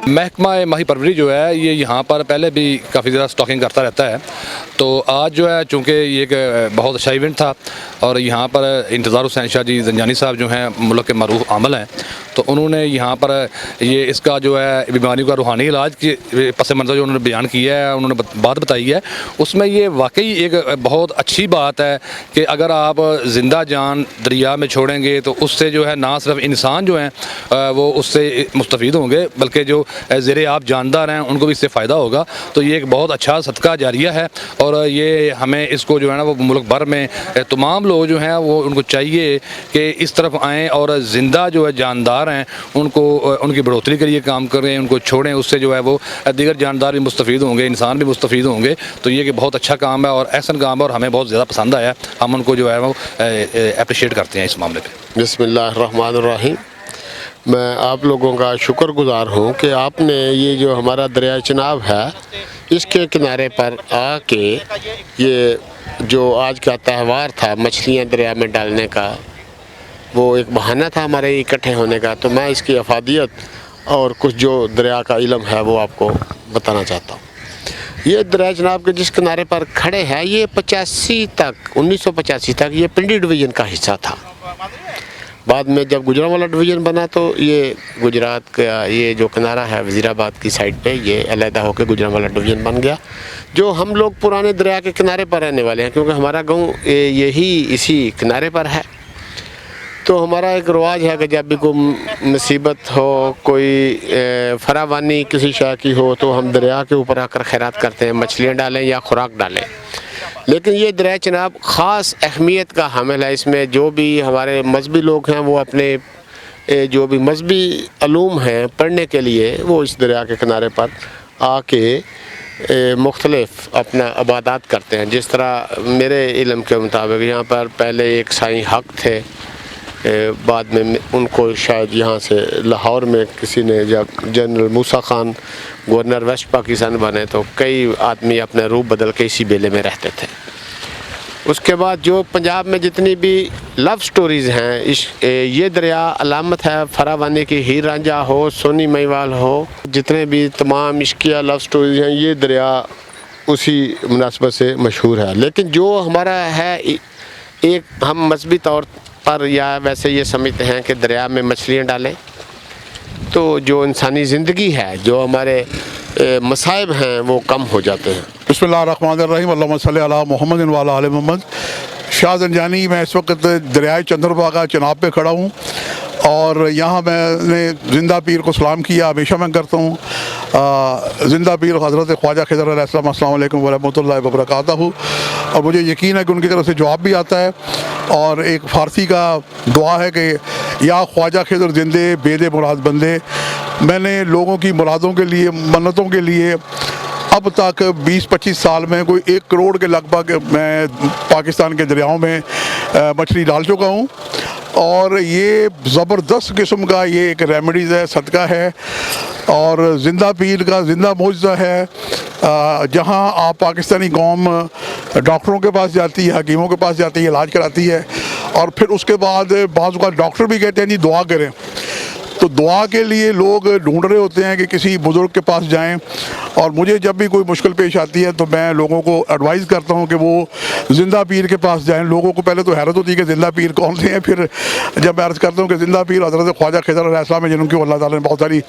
महकमा माही परवरी जो है ये यहाँ पर पहले भी काफ़ी ज़्यादा स्टॉकिंग करता रहता है। तो आज जो है चूँकि ये एक बहुत अच्छा इवेंट था और यहाँ पर इंतज़ार हुसैन शाह जी ज़ंजानी साहब जो हैं मुल्क के मरूफ आमल हैं, तो उन्होंने यहाँ पर ये इसका जो है बीमारी का रूहानी इलाज के पस मंज़र जो उन्होंने बयान किया है, उन्होंने बात बताई है, उसमें ये वाकई एक बहुत अच्छी बात है कि अगर आप ज़िंदा जान दरिया में छोड़ेंगे तो उससे जो है ना सिर्फ इंसान जो हैं वो उससे मुस्तफ़ीद होंगे, बल्कि जो ज़ेरे आप जानदार हैं उनको भी इससे फ़ायदा होगा। तो ये एक बहुत अच्छा सदका जारिया है और ये हमें इसको जो है ना वो मुल्क भर में तमाम लोग जो हैं वो उनको चाहिए कि इस तरफ आएँ और ज़िंदा जो है जानदार हैं उनको उनकी बढ़ोतरी के लिए काम करें, उनको छोड़ें, उससे जो है वो दीगर जानदार भी मुस्तफ़ीद होंगे, इंसान भी मुस्तफ़ीद होंगे। तो ये कि बहुत अच्छा काम है और एहसन काम है और हमें बहुत ज़्यादा पसंद आया। हम उनको जो है वो अप्रिशिएट करते हैं इस मामले पर। बिस्मिल्लाहिर्रहमानिर्रहीम। मैं आप लोगों का शुक्रगुज़ार हूँ कि आपने ये जो हमारा दरिया चिनाब है इसके किनारे पर आके ये जो आज का त्यौहार था मछलियाँ दरिया में डालने का, वो एक बहाना था हमारे इकट्ठे होने का। तो मैं इसकी अफादियत और कुछ जो दरिया का इल्म है वो आपको बताना चाहता हूँ। ये दरिया चिनाब के जिस किनारे पर खड़े हैं ये 1985 तक ये पिंडी डिवीज़न का हिस्सा था। बाद में जब गुजरांवाला डिवीज़न बना तो ये गुजरात का ये जो किनारा है वज़ीराबाद की साइड पे ये अलहदा होकर गुजरांवाला डिवीज़न बन गया। जो हम लोग पुराने दरिया के किनारे पर रहने वाले हैं क्योंकि हमारा गांव यही इसी किनारे पर है। तो हमारा एक रिवाज है कि जब भी कोई मुसीबत हो, कोई फरावानी किसी शय की हो तो हम दरिया के ऊपर आकर खैरात करते हैं, मछलियाँ डालें या खुराक डालें। लेकिन ये दरिया चिनाब ख़ास अहमियत का हामिल है। इसमें जो भी हमारे मजहबी लोग हैं वो अपने जो भी मजहबी अलूम हैं पढ़ने के लिए वो इस दरिया के किनारे पर आके मुख्तलिफ अपना इबादत करते हैं। जिस तरह मेरे इल्म के मुताबिक यहाँ पर पहले एक साईं हक थे, बाद में उनको शायद यहाँ से लाहौर में किसी ने, जब जनरल मूसा खान गवर्नर वेस्ट पाकिस्तान बने तो कई आदमी अपने रूप बदल के इसी बेले में रहते थे। उसके बाद जो पंजाब में जितनी भी लव स्टोरीज़ हैं ये दरिया अलामत है फरावानी की। हीर रांझा हो, सोनी महिवाल हो, जितने भी तमाम इश्किया लव स्टोरीज़ हैं ये दरिया उसी मुनासबत से मशहूर है। लेकिन जो हमारा है एक हम मजहबी तौर पर या वैसे ये समझते हैं कि दरिया में मछलियाँ डालें तो जो इंसानी ज़िंदगी है, जो हमारे मसाइब हैं वो कम हो जाते हैं। बिस्मिल्लाहिर्रहमानिर्रहीम, अल्लाहुम्मा सल्ली अला मुहम्मद व अला आले मुहम्मद। शाह ज़ंजानी, मैं इस वक्त दरियाए चंद्रभागा चिनाब पे खड़ा हूँ और यहाँ मैंने ज़िंदा पीर को सलाम किया, हमेशा मैं करता हूँ। ज़िंदा पीर हज़रत ख्वाजा खिज़र अलैहिस्सलाम अस्सलामु अलैकुम व रहमतुल्लाहि व बरकातहू। और मुझे यकीन है कि उनकी तरफ से जवाब भी आता है और एक फ़ारसी का दुआ है कि या ख्वाजा खिज़र ज़िंदे बेदे मुराद बंदे। मैंने लोगों की मुरादों के लिए, मन्नतों के लिए अब तक 20-25 साल में कोई 1 करोड़ के लगभग मैं पाकिस्तान के दरियाओं में मछली डाल चुका हूँ और ये ज़बरदस्त किस्म का ये एक रेमेडीज़ है, सदका है और ज़िंदा पीर का ज़िंदा मौजज़ा है। जहाँ आप पाकिस्तानी कौम डॉक्टरों के पास जाती है, हकीमों के पास जाती है, इलाज कराती है और फिर उसके बाद बाज़ का डॉक्टर भी कहते हैं जी दुआ करें। तो दुआ के लिए लोग ढूंढ रहे होते हैं कि किसी बुज़ुर्ग के पास जाएं और मुझे जब भी कोई मुश्किल पेश आती है तो मैं लोगों को एडवाइस करता हूं कि वो ज़िंदा पीर के पास जाएं। लोगों को पहले तो हैरत होती है कि ज़िंदा पीर कौन से हैं, फिर जब मैं अर्ज़ करता हूं कि ज़िंदा पीर हज़रत ख्वाजा खिज़र अलैहिस्सलाम है जिनकी अल्लाह ताला ने बहुत सारी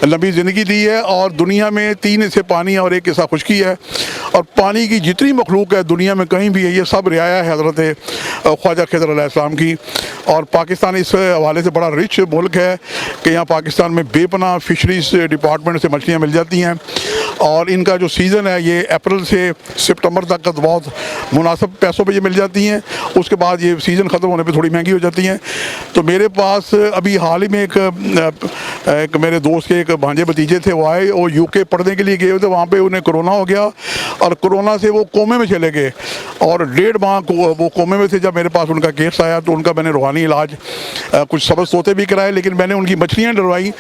लंबी ज़िंदगी दी है और दुनिया में 3 हिस्से पानी और 1 हिस्सा खुश्की है और पानी की जितनी मखलूक है दुनिया में कहीं भी है ये सब रियाया है हज़रत ख्वाजा खिज़र अलैहिस्सलाम की। और पाकिस्तान इस हवाले से बड़ा रिच मुल्क है कि यहाँ पाकिस्तान में बेपनाह फ़िशरीज़ डिपार्टमेंट से मछलियाँ मिल जाती हैं और इनका जो सीज़न है ये अप्रैल से सितंबर तक का तो बहुत मुनासिब पैसों पे ये मिल जाती हैं। उसके बाद ये सीज़न ख़त्म होने पे थोड़ी महंगी हो जाती हैं। तो मेरे पास अभी हाल ही में एक मेरे दोस्त के एक भांजे भतीजे थे, वो आए, वो यूके पढ़ने के लिए गए हुए थे, वहाँ पे उन्हें कोरोना हो गया और कोरोना से वो कोमे में चले गए और 1.5 माह वो कोमे में थे। जब मेरे पास उनका केस आया तो उनका मैंने रूहानी इलाज कुछ सबक सोते भी कराए, लेकिन मैंने उनकी मछलियाँ डलवाई।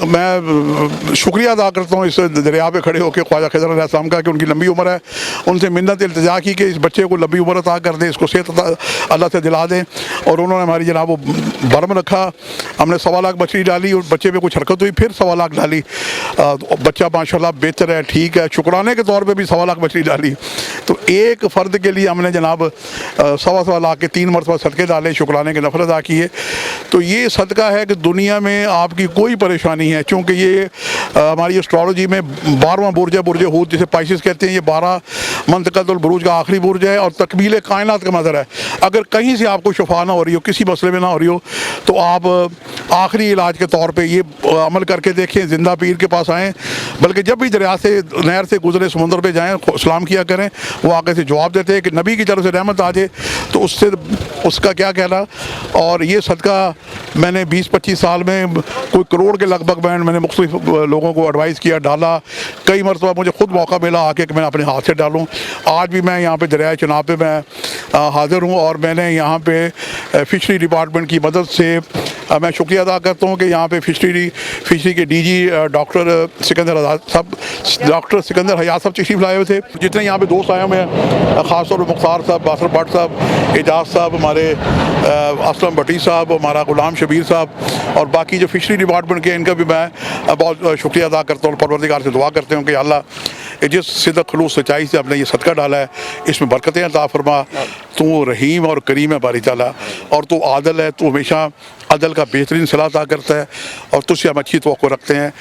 मैं शुक्रिया अदा करता हूँ इस दरिया दरिया पे खड़े होकर ख्वाजा खिज़र अलैहिस्सलाम का कि उनकी लंबी उम्र है, उनसे मिन्नत इल्तिजा की कि इस बच्चे को लंबी उम्र अता कर दें, इसको सेहत अल्लाह से दिला दें। और उन्होंने हमारी जनाब वो बरम रखा, हमने 1.25 लाख मछली डाली और बच्चे पे कुछ हरकत हुई, फिर 1.25 लाख डाली। बच्चा माशाल्लाह बेहतर है, ठीक है। शुक्राने के तौर पे भी 1.25 लाख मछली डाली। तो एक फ़र्द के लिए हमने जनाब 1.25 लाख के 3 मरतबा सदक़े डाले, शुक्राने के नफल अदा किए। तो ये सदका है कि दुनिया में आपकी कोई परेशानी है, चूँकि ये हमारी एस्ट्रोलॉजी में 12वां बुर्ज है, बुर्ज हूद जिसे पाइसिस कहते हैं। ये 12 मंतक़तुल बुरूज का आखिरी बुर्ज है और तकमील कायनात का मज़हर है। अगर कहीं से आपको शफा ना हो रही हो, किसी मसले में ना हो रही हो, तो आप आखिरी इलाज के तौर पे ये अमल करके देखें, जिंदा पीर के पास आएँ। बल्कि जब भी दरिया से नहर से गुजरे समुंदर पे जाएँ, सलाम किया करें, वो आगे से जवाब देते हैं कि नबी की तरफ से रहमत आ जाए तो उससे उसका क्या कहना। और ये सदका मैंने 20-25 साल में कोई करोड़ के लगभग मैंने मुख्तलिफ लोगों को एडवाइस किया, डाला। कई मरतबा मुझे खुद मौका मिला आके कि मैं अपने हाथ से डालूँ। आज भी मैं यहाँ पे दरियाए चनाब पे मैं हाज़िर हूँ और मैंने यहाँ पे फ़िशरी डिपार्टमेंट की मदद से मैं शुक्रिया अदा करता हूँ कि यहाँ पे फ़िशरी के डीजी डॉक्टर सिकंदर हयात साहब तशरीफ़ लाए हुए थे। जितने यहाँ पे दोस्त आए हुए हैं, ख़ास तौर पर मुख्तार साहब, बासर भट्ट साहब, एजाज साहब, हमारे असलम भट्टी साहब, हमारा गुलाम शबीर साहब और बाकी जो फ़िशरी डिपार्टमेंट के, इनका भी मैं बहुत शुक्रिया अदा करता हूँ। परवरदिगार से दुआ करते हूँ कि अल्लाह जिस सिदक खलूस सच्चाई से आपने ये सदका डाला है, इसमें बरकतें अता फरमा। तू रहीम और करीम है बारी ताला, और तू आदल है, तू हमेशा अदल का बेहतरीन सलाह अता करता है और तुझसे हम अच्छी तवक्को रखते हैं।